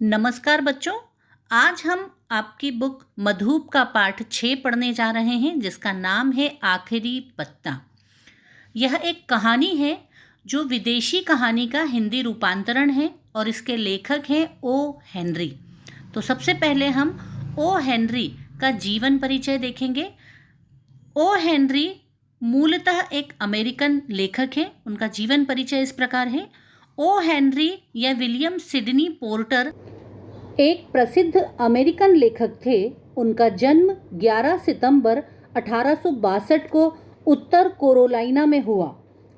नमस्कार बच्चों। आज हम आपकी बुक मधुप का पाठ 6 पढ़ने जा रहे हैं, जिसका नाम है आखिरी पत्ता। यह एक कहानी है जो विदेशी कहानी का हिंदी रूपांतरण है और इसके लेखक हैं ओ हेनरी। तो सबसे पहले हम ओ हेनरी का जीवन परिचय देखेंगे। ओ हेनरी मूलतः एक अमेरिकन लेखक है। उनका जीवन परिचय इस प्रकार है। ओ हेनरी या विलियम सिडनी पोर्टर एक प्रसिद्ध अमेरिकन लेखक थे। उनका जन्म 11 सितंबर 1862 को उत्तर कैरोलिना में हुआ।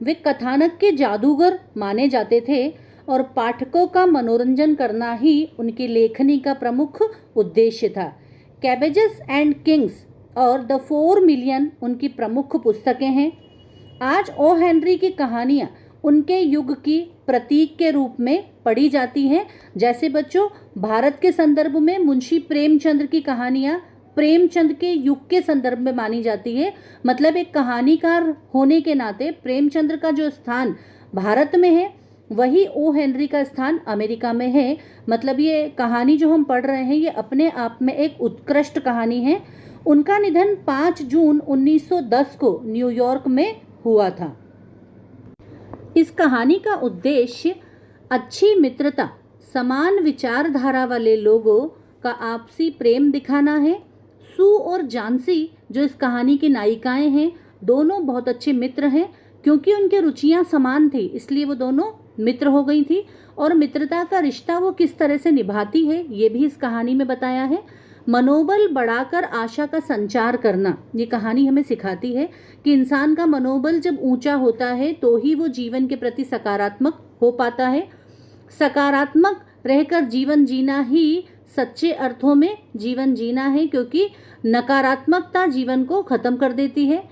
वे कथानक के जादूगर माने जाते थे और पाठकों का मनोरंजन करना ही उनकी लेखनी का प्रमुख उद्देश्य था। कैबेजेस एंड किंग्स और द 4 मिलियन उनकी प्रमुख पुस्तकें हैं। आज ओ हेनरी की कहानियाँ उनके युग की प्रतीक के रूप में पढ़ी जाती हैं। जैसे बच्चों, भारत के संदर्भ में मुंशी प्रेमचंद की कहानियाँ प्रेमचंद के युग के संदर्भ में मानी जाती है। मतलब एक कहानीकार होने के नाते प्रेमचंद का जो स्थान भारत में है, वही ओ हेनरी का स्थान अमेरिका में है। मतलब ये कहानी जो हम पढ़ रहे हैं, ये अपने आप में एक उत्कृष्ट कहानी है। उनका निधन 5 जून 1910 को न्यूयॉर्क में हुआ था। इस कहानी का उद्देश्य अच्छी मित्रता, समान विचारधारा वाले लोगों का आपसी प्रेम दिखाना है। सू और जानसी जो इस कहानी की नायिकाएं हैं, दोनों बहुत अच्छे मित्र हैं। क्योंकि उनकी रुचियां समान थी, इसलिए वो दोनों मित्र हो गई थी। और मित्रता का रिश्ता वो किस तरह से निभाती है, ये भी इस कहानी में बताया है। मनोबल बढ़ाकर आशा का संचार करना, ये कहानी हमें सिखाती है कि इंसान का मनोबल जब ऊंचा होता है तो ही वो जीवन के प्रति सकारात्मक हो पाता है। सकारात्मक रहकर जीवन जीना ही सच्चे अर्थों में जीवन जीना है, क्योंकि नकारात्मकता जीवन को खत्म कर देती है।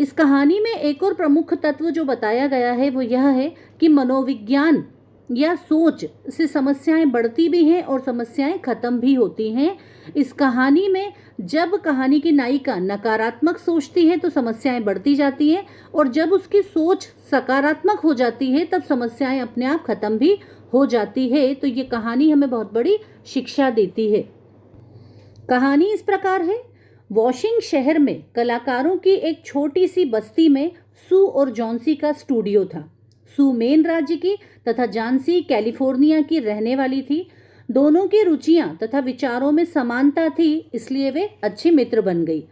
इस कहानी में एक और प्रमुख तत्व जो बताया गया है वो यह है कि मनोविज्ञान या सोच से समस्याएं बढ़ती भी हैं और समस्याएं खत्म भी होती हैं। इस कहानी में जब कहानी की नायिका नकारात्मक सोचती है तो समस्याएं बढ़ती जाती हैं, और जब उसकी सोच सकारात्मक हो जाती है तब समस्याएं अपने आप खत्म भी हो जाती है। तो ये कहानी हमें बहुत बड़ी शिक्षा देती है। कहानी इस प्रकार है। वॉशिंग शहर में कलाकारों की एक छोटी सी बस्ती में सू और जॉन्सी का स्टूडियो था। सू मेन राज्य की तथा जानसी कैलिफोर्निया की रहने वाली थी। दोनों की रुचियां तथा विचारों में समानता थी, इसलिए वे अच्छी मित्र बन गई।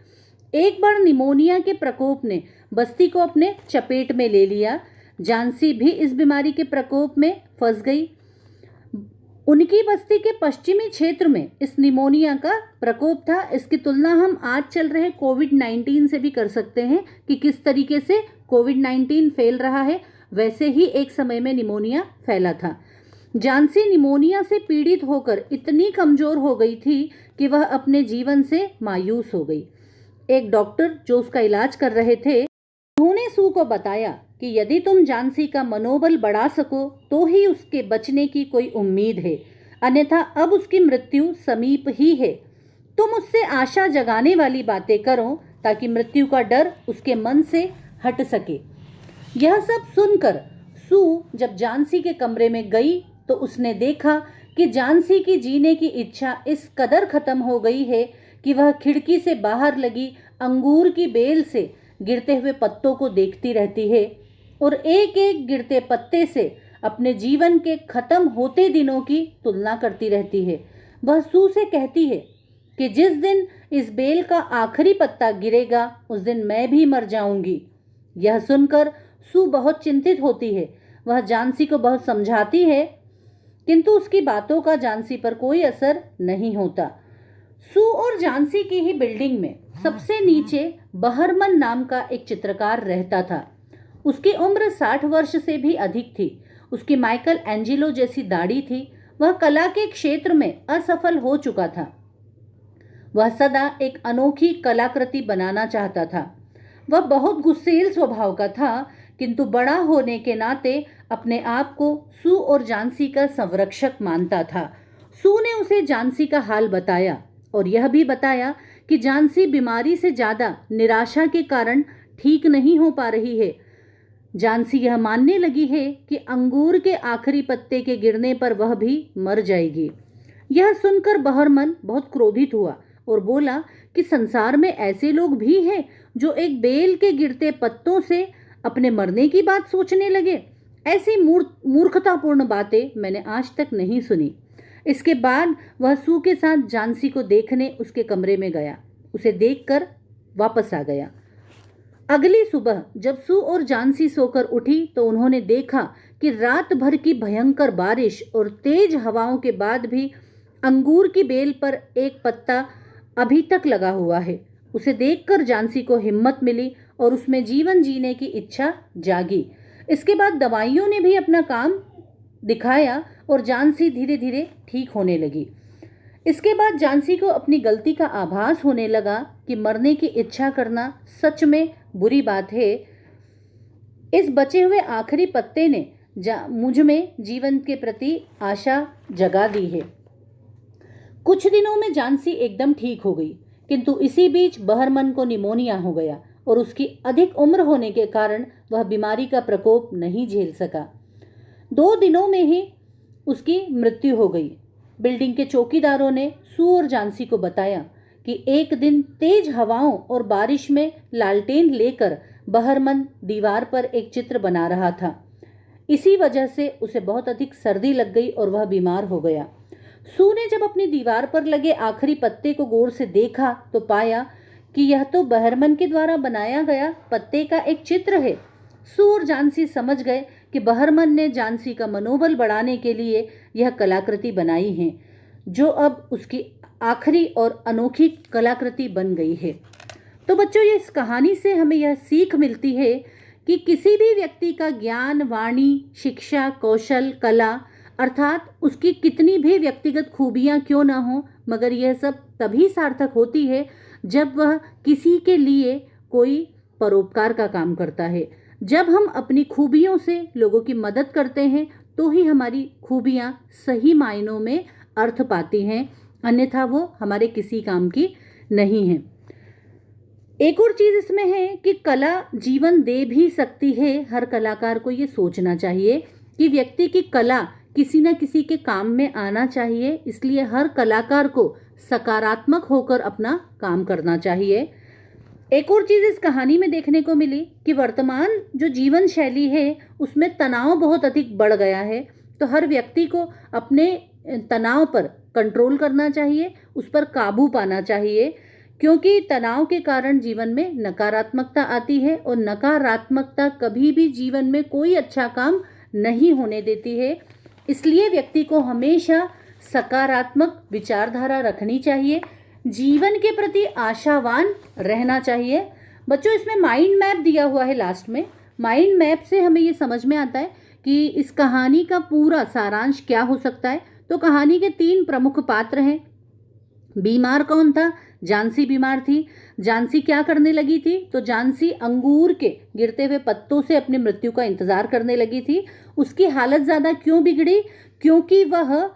एक बार निमोनिया के प्रकोप ने बस्ती को अपने चपेट में ले लिया। जानसी भी इस बीमारी के प्रकोप में फंस गई। उनकी बस्ती के पश्चिमी क्षेत्र में इस निमोनिया का प्रकोप था। इसकी तुलना हम आज चल रहे कोविड-19 से भी कर सकते हैं कि किस तरीके से कोविड-19 फैल रहा है, वैसे ही एक समय में निमोनिया फैला था। जानसी निमोनिया से पीड़ित होकर इतनी कमजोर हो गई थी कि वह अपने जीवन से मायूस हो गई। एक डॉक्टर जो उसका इलाज कर रहे थे, उन्होंने सू को बताया कि यदि तुम जानसी का मनोबल बढ़ा सको तो ही उसके बचने की कोई उम्मीद है, अन्यथा अब उसकी मृत्यु समीप ही है। तुम उससे आशा जगाने वाली बातें करो ताकि मृत्यु का डर उसके मन से हट सके। यह सब सुनकर सू जब जानसी के कमरे में गई तो उसने देखा कि जानसी की जीने की इच्छा इस कदर खत्म हो गई है कि वह खिड़की से बाहर लगी अंगूर की बेल से गिरते हुए पत्तों को देखती रहती है और एक एक गिरते पत्ते से अपने जीवन के खत्म होते दिनों की तुलना करती रहती है। वह सू से कहती है कि जिस दिन इस बेल का आखिरी पत्ता गिरेगा उस दिन मैं भी मर जाऊंगी। यह सुनकर सू बहुत चिंतित होती है। वह जानसी को बहुत समझाती है, किंतु उसकी बातों का जानसी पर कोई असर नहीं होता। सू और जानसी की ही बिल्डिंग में सबसे नीचे बहरमन नाम का एक चित्रकार रहता था। उसकी उम्र 60 वर्ष से भी अधिक थी। उसकी माइकल एंजेलो जैसी दाढ़ी थी। वह कला के क्षेत्र में असफल हो चुका था। वह सदा एक अनोखी कलाकृति बनाना चाहता था। वह बहुत गुस्सेल स्वभाव का था, किंतु बड़ा होने के नाते अपने आप को सू और जानसी का संरक्षक मानता था। सू ने उसे जानसी का हाल बताया और यह भी बताया कि जानसी बीमारी से ज़्यादा निराशा के कारण ठीक नहीं हो पा रही है। झांसी यह मानने लगी है कि अंगूर के आखिरी पत्ते के गिरने पर वह भी मर जाएगी। यह सुनकर बहरमन बहुत क्रोधित हुआ और बोला कि संसार में ऐसे लोग भी हैं जो एक बेल के गिरते पत्तों से अपने मरने की बात सोचने लगे। ऐसी मूर्खतापूर्ण बातें मैंने आज तक नहीं सुनी। इसके बाद वह सू के साथ झांसी को देखने उसके कमरे में गया। उसे देखकर वापस आ गया। अगली सुबह जब सू और झांसी सोकर उठी तो उन्होंने देखा कि रात भर की भयंकर बारिश और तेज हवाओं के बाद भी अंगूर की बेल पर एक पत्ता अभी तक लगा हुआ है। उसे देखकर झांसी को हिम्मत मिली और उसमें जीवन जीने की इच्छा जागी। इसके बाद दवाइयों ने भी अपना काम दिखाया और झांसी धीरे धीरे ठीक होने लगी। इसके बाद झांसी को अपनी गलती का आभास होने लगा कि मरने की इच्छा करना सच में बुरी बात है। इस बचे हुए आखिरी पत्ते ने मुझ में जीवन के प्रति आशा जगा दी है। कुछ दिनों में झांसी एकदम ठीक हो गई, किंतु इसी बीच बहरमन को निमोनिया हो गया और उसकी अधिक उम्र होने के कारण वह बीमारी का प्रकोप नहीं झेल सका। 2 दिनों में ही उसकी मृत्यु हो गई। बिल्डिंग के चौकीदारों ने सू और झांसी को बताया कि एक दिन तेज हवाओं और बारिश में लालटेन लेकर बहरमन दीवार पर एक चित्र बना रहा था। इसी वजह से उसे बहुत अधिक सर्दी लग गई और वह बीमार हो गया। सू ने जब अपनी दीवार पर लगे आखिरी पत्ते को गौर से देखा तो पाया कि यह तो बहरमन के द्वारा बनाया गया पत्ते का एक चित्र है। सू और झांसी समझ गए कि बहरमन ने झांसी का मनोबल बढ़ाने के लिए यह कलाकृति बनाई है, जो अब उसकी आखिरी और अनोखी कलाकृति बन गई है। तो बच्चों, ये इस कहानी से हमें यह सीख मिलती है कि किसी भी व्यक्ति का ज्ञान, वाणी, शिक्षा, कौशल, कला अर्थात उसकी कितनी भी व्यक्तिगत खूबियाँ क्यों ना हो, मगर यह सब तभी सार्थक होती है जब वह किसी के लिए कोई परोपकार का काम करता है। जब हम अपनी खूबियों से लोगों की मदद करते हैं तो ही हमारी खूबियाँ सही मायनों में अर्थ पाती हैं, अन्यथा वो हमारे किसी काम की नहीं है। एक और चीज़ इसमें है कि कला जीवन दे भी सकती है। हर कलाकार को ये सोचना चाहिए कि व्यक्ति की कला किसी न किसी के काम में आना चाहिए, इसलिए हर कलाकार को सकारात्मक होकर अपना काम करना चाहिए। एक और चीज़ इस कहानी में देखने को मिली कि वर्तमान जो जीवन शैली है उसमें तनाव बहुत अधिक बढ़ गया है। तो हर व्यक्ति को अपने तनाव पर कंट्रोल करना चाहिए, उस पर काबू पाना चाहिए, क्योंकि तनाव के कारण जीवन में नकारात्मकता आती है और नकारात्मकता कभी भी जीवन में कोई अच्छा काम नहीं होने देती है। इसलिए व्यक्ति को हमेशा सकारात्मक विचारधारा रखनी चाहिए, जीवन के प्रति आशावान रहना चाहिए। बच्चों, इसमें माइंड मैप दिया हुआ है लास्ट में। माइंड मैप से हमें ये समझ में आता है कि इस कहानी का पूरा सारांश क्या हो सकता है। तो कहानी के 3 प्रमुख पात्र हैं। बीमार कौन था? झांसी बीमार थी। झांसी क्या करने लगी थी? तो झांसी अंगूर के गिरते हुए पत्तों से अपनी मृत्यु का इंतजार करने लगी थी। उसकी हालत ज़्यादा क्यों बिगड़ी? क्योंकि वह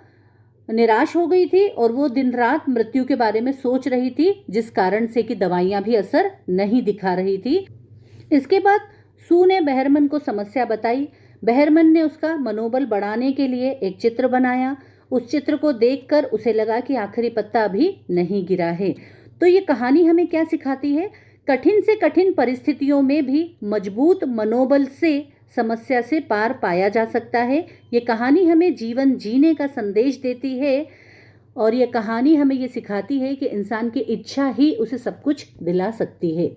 निराश हो गई थी और वो दिन रात मृत्यु के बारे में सोच रही थी, जिस कारण से कि दवाइयाँ भी असर नहीं दिखा रही थी। इसके बाद सू ने बहरमन को समस्या बताई। बहरमन ने उसका मनोबल बढ़ाने के लिए एक चित्र बनाया। उस चित्र को देखकर उसे लगा कि आखिरी पत्ता अभी नहीं गिरा है। तो ये कहानी हमें क्या सिखाती है? कठिन से कठिन परिस्थितियों में भी मजबूत मनोबल से समस्या से पार पाया जा सकता है। ये कहानी हमें जीवन जीने का संदेश देती है और ये कहानी हमें ये सिखाती है कि इंसान की इच्छा ही उसे सब कुछ दिला सकती है।